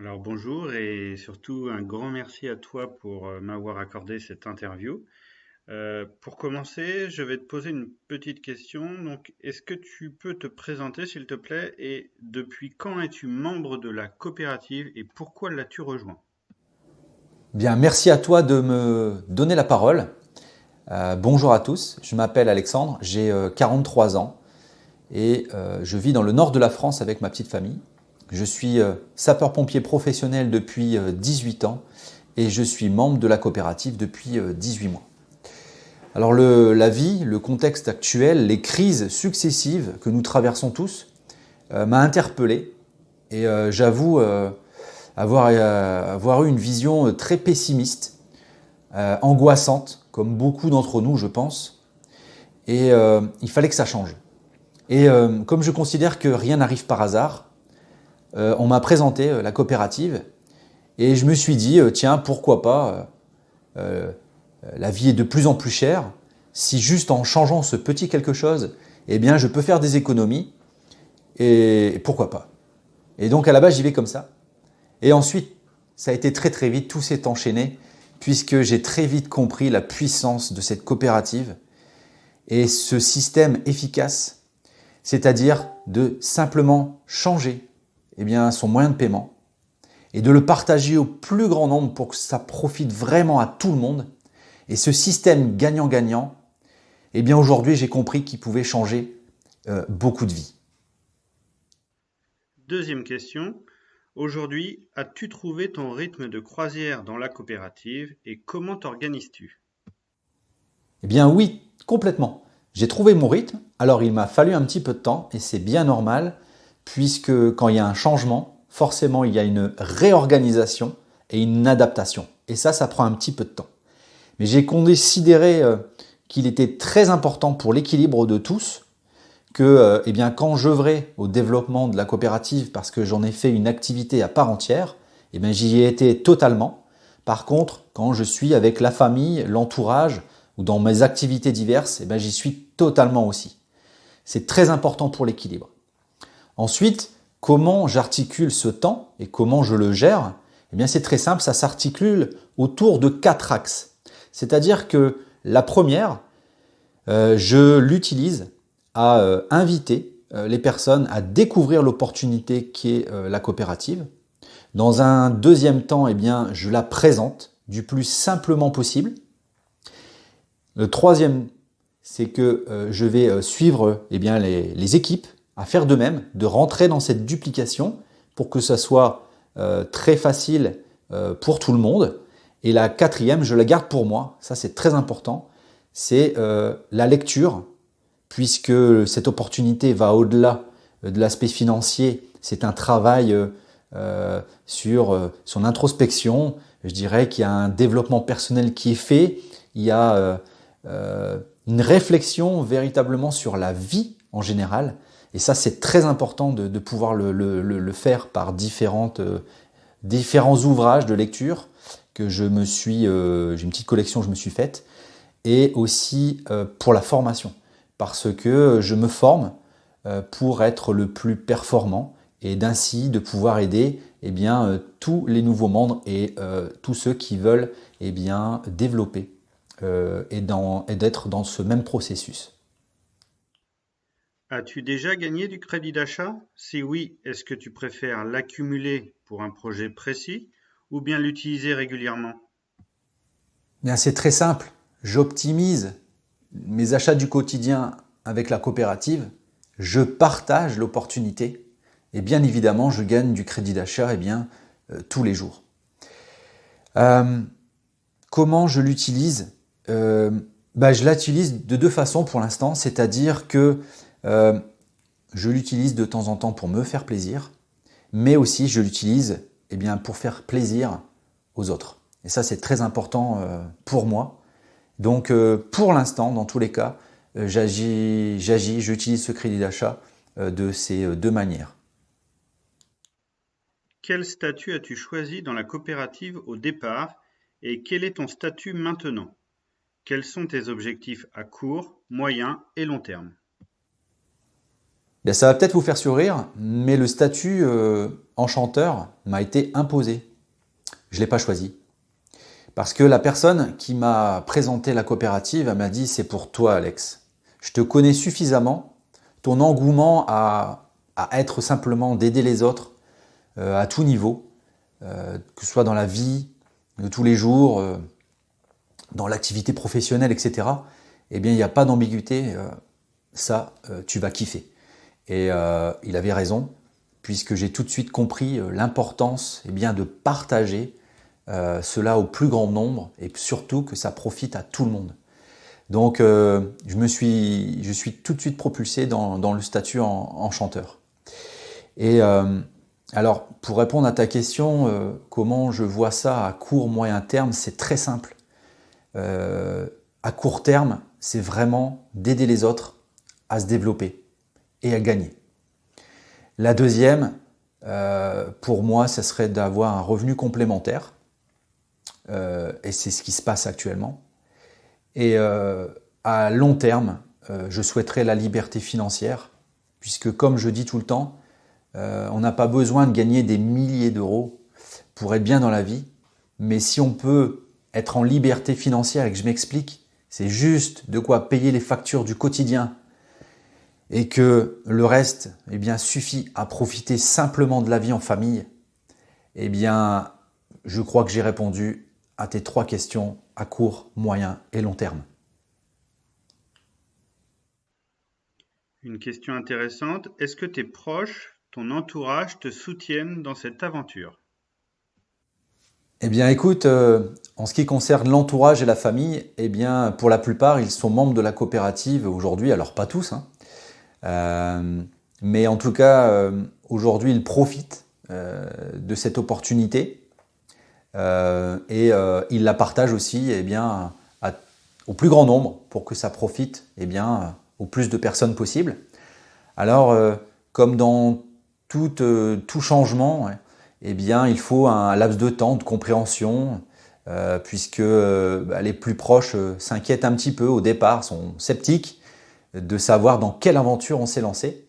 Alors bonjour et surtout un grand merci à toi pour m'avoir accordé cette interview. Pour commencer, je vais te poser une petite question. Donc, est-ce que tu peux te présenter, s'il te plaît, et depuis quand es-tu membre de la coopérative et pourquoi l'as-tu rejoint? Bien, merci à toi de me donner la parole. Bonjour à tous, je m'appelle Alexandre, j'ai 43 ans et je vis dans le nord de la France avec ma petite famille. Je suis sapeur-pompier professionnel depuis 18 ans et je suis membre de la coopérative depuis 18 mois. Alors la vie, le contexte actuel, les crises successives que nous traversons tous m'a interpellé et j'avoue avoir eu une vision très pessimiste, angoissante, comme beaucoup d'entre nous, je pense. Et il fallait que ça change. Et comme je considère que rien n'arrive par hasard, on m'a présenté la coopérative et je me suis dit, tiens, pourquoi pas, la vie est de plus en plus chère. Si juste en changeant ce petit quelque chose, eh bien, je peux faire des économies et pourquoi pas. Et donc à la base, j'y vais comme ça. Et ensuite, ça a été très très vite, tout s'est enchaîné puisque j'ai très vite compris la puissance de cette coopérative et ce système efficace, c'est-à-dire de simplement changer son moyen de paiement et de le partager au plus grand nombre pour que ça profite vraiment à tout le monde. Et ce système gagnant-gagnant, aujourd'hui j'ai compris qu'il pouvait changer beaucoup de vies. Deuxième question. Aujourd'hui, as-tu trouvé ton rythme de croisière dans la coopérative et comment t'organises-tu? Eh bien oui, complètement. J'ai trouvé mon rythme, alors il m'a fallu un petit peu de temps et c'est bien normal puisque quand il y a un changement, forcément il y a une réorganisation et une adaptation. Et ça prend un petit peu de temps. Mais j'ai considéré qu'il était très important pour l'équilibre de tous que quand j'œuvrais au développement de la coopérative parce que j'en ai fait une activité à part entière, j'y ai été totalement. Par contre, quand je suis avec la famille, l'entourage ou dans mes activités diverses, j'y suis totalement aussi. C'est très important pour l'équilibre. Ensuite, comment j'articule ce temps et comment je le gère? C'est très simple, ça s'articule autour de 4 axes. C'est-à-dire que la première, je l'utilise à inviter les personnes à découvrir l'opportunité qui est la coopérative. Dans un deuxième temps, je la présente du plus simplement possible. Le troisième, c'est que je vais suivre les équipes à faire de même, de rentrer dans cette duplication pour que ça soit très facile pour tout le monde. Et la quatrième, je la garde pour moi, ça c'est très important, c'est la lecture, puisque cette opportunité va au-delà de l'aspect financier. C'est un travail sur son introspection. Je dirais qu'il y a un développement personnel qui est fait. Il y a une réflexion véritablement sur la vie en général. Et ça, c'est très important de pouvoir le faire par différents ouvrages de lecture que j'ai une petite collection que je me suis faite, et aussi pour la formation, parce que je me forme pour être le plus performant et d'ainsi de pouvoir aider tous les nouveaux membres et tous ceux qui veulent développer et d'être dans ce même processus. As-tu déjà gagné du crédit d'achat? Si oui, est-ce que tu préfères l'accumuler pour un projet précis ou bien l'utiliser régulièrement? Bien, c'est très simple. J'optimise mes achats du quotidien avec la coopérative. Je partage l'opportunité et bien évidemment, je gagne du crédit d'achat tous les jours. Euh, Comment je l'utilise? Je l'utilise de deux façons pour l'instant, c'est-à-dire que euh, je l'utilise de temps en temps pour me faire plaisir, mais aussi je l'utilise pour faire plaisir aux autres. Et ça, c'est très important pour moi. Donc, pour l'instant, dans tous les cas, j'utilise ce crédit d'achat de ces deux manières. Quel statut as-tu choisi dans la coopérative au départ et quel est ton statut maintenant? Quels sont tes objectifs à court, moyen et long terme? Bien, ça va peut-être vous faire sourire, mais le statut enchanteur m'a été imposé. Je ne l'ai pas choisi. Parce que la personne qui m'a présenté la coopérative, elle m'a dit: c'est pour toi, Alex. Je te connais suffisamment. Ton engouement à être simplement d'aider les autres à tout niveau, que ce soit dans la vie de tous les jours, dans l'activité professionnelle, etc. Eh bien, il n'y a pas d'ambiguïté. Tu vas kiffer. Et il avait raison, puisque j'ai tout de suite compris l'importance de partager cela au plus grand nombre et surtout que ça profite à tout le monde. Donc je suis tout de suite propulsé dans le statut en chanteur. Et alors pour répondre à ta question, comment je vois ça à court, moyen terme, c'est très simple. À court terme, c'est vraiment d'aider les autres à se développer et à gagner. La deuxième, pour moi, ça serait d'avoir un revenu complémentaire. Et c'est ce qui se passe actuellement. Et à long terme, je souhaiterais la liberté financière, puisque comme je dis tout le temps, on n'a pas besoin de gagner des milliers d'euros pour être bien dans la vie, mais si on peut être en liberté financière, et que je m'explique, c'est juste de quoi payer les factures du quotidien, et que le reste suffit à profiter simplement de la vie en famille, je crois que j'ai répondu à tes 3 questions à court, moyen et long terme. Une question intéressante. Est-ce que tes proches, ton entourage te soutiennent dans cette aventure? Écoute, en ce qui concerne l'entourage et la famille, pour la plupart, ils sont membres de la coopérative aujourd'hui, alors pas tous, hein. Mais en tout cas, aujourd'hui, ils profitent de cette opportunité et ils la partagent aussi au plus grand nombre pour que ça profite au plus de personnes possible. Alors, comme dans tout changement, ouais, il faut un laps de temps de compréhension puisque les plus proches s'inquiètent un petit peu au départ, sont sceptiques de savoir dans quelle aventure on s'est lancé.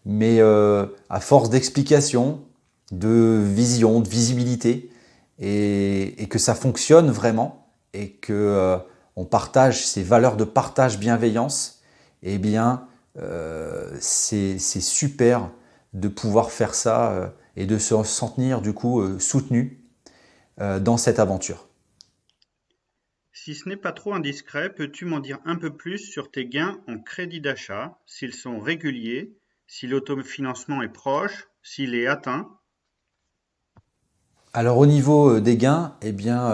Mais à force d'explications, de vision, de visibilité, et que ça fonctionne vraiment, et que on partage ces valeurs de partage, bienveillance, c'est super de pouvoir faire ça et de se sentir du coup soutenu dans cette aventure. Si ce n'est pas trop indiscret, peux-tu m'en dire un peu plus sur tes gains en crédit d'achat, s'ils sont réguliers, si l'autofinancement est proche, s'il est atteint? Alors au niveau des gains,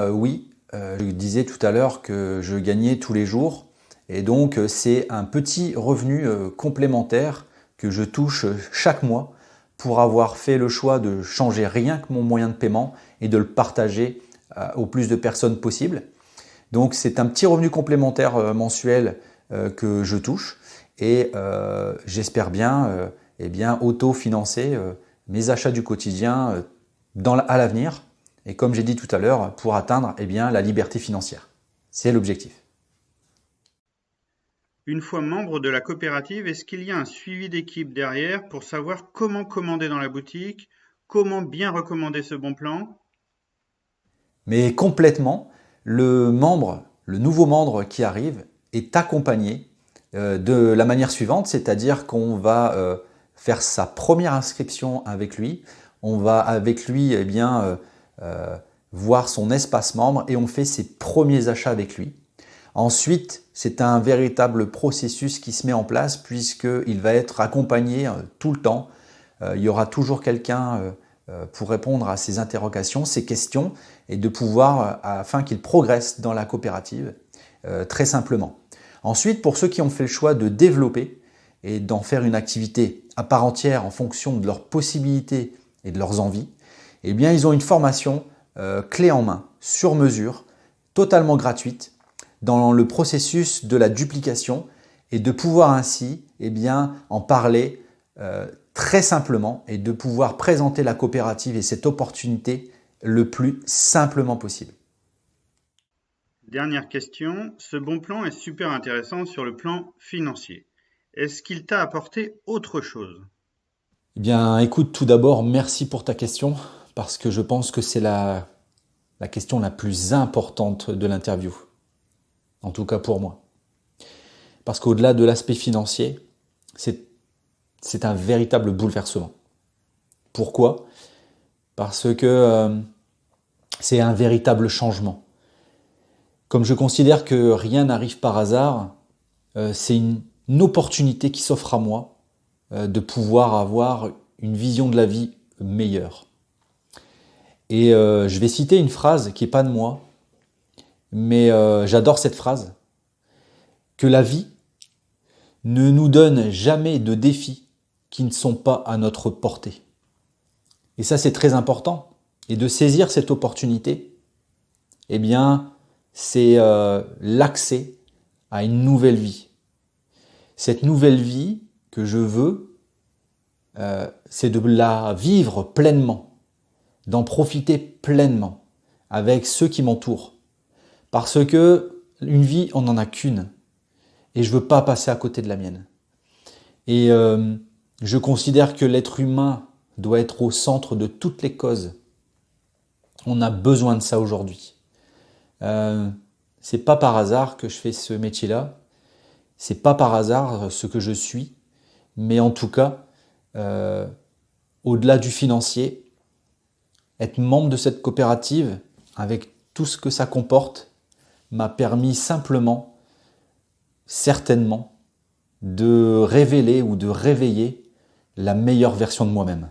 oui, je disais tout à l'heure que je gagnais tous les jours et donc c'est un petit revenu complémentaire que je touche chaque mois pour avoir fait le choix de changer rien que mon moyen de paiement et de le partager au plus de personnes possible. Donc c'est un petit revenu complémentaire mensuel que je touche et j'espère bien auto-financer mes achats du quotidien à l'avenir et comme j'ai dit tout à l'heure pour atteindre la liberté financière. C'est l'objectif. Une fois membre de la coopérative, est-ce qu'il y a un suivi d'équipe derrière pour savoir comment commander dans la boutique, comment bien recommander ce bon plan? Mais complètement, le nouveau membre qui arrive est accompagné de la manière suivante, c'est-à-dire qu'on va faire sa première inscription avec lui, on va avec lui voir son espace membre et on fait ses premiers achats avec lui. Ensuite, c'est un véritable processus qui se met en place puisqu'il va être accompagné tout le temps. Il y aura toujours quelqu'un pour répondre à ses interrogations, ses questions et de pouvoir, afin qu'il progresse dans la coopérative, très simplement. Ensuite, pour ceux qui ont fait le choix de développer et d'en faire une activité à part entière en fonction de leurs possibilités et de leurs envies, ils ont une formation clé en main, sur mesure, totalement gratuite, dans le processus de la duplication et de pouvoir ainsi en parler très simplement et de pouvoir présenter la coopérative et cette opportunité le plus simplement possible. Dernière question, ce bon plan est super intéressant sur le plan financier. est-ce qu'il t'a apporté autre chose? Eh bien, écoute, tout d'abord, merci pour ta question, parce que je pense que c'est la question la plus importante de l'interview, en tout cas pour moi. Parce qu'au-delà de l'aspect financier, c'est un véritable bouleversement. Pourquoi? Parce que c'est un véritable changement. Comme je considère que rien n'arrive par hasard, c'est une opportunité qui s'offre à moi de pouvoir avoir une vision de la vie meilleure. Et je vais citer une phrase qui n'est pas de moi, mais j'adore cette phrase, que la vie ne nous donne jamais de défis qui ne sont pas à notre portée. Et ça, c'est très important. Et de saisir cette opportunité, eh bien, c'est l'accès à une nouvelle vie. Cette nouvelle vie que je veux, c'est de la vivre pleinement, d'en profiter pleinement avec ceux qui m'entourent. Parce que une vie, on n'en a qu'une. Et je veux pas passer à côté de la mienne. Et je considère que l'être humain doit être au centre de toutes les causes. On a besoin de ça aujourd'hui. C'est pas par hasard que je fais ce métier-là. C'est pas par hasard ce que je suis. Mais en tout cas, au-delà du financier, être membre de cette coopérative, avec tout ce que ça comporte, m'a permis simplement, certainement, de révéler ou de réveiller la meilleure version de moi-même.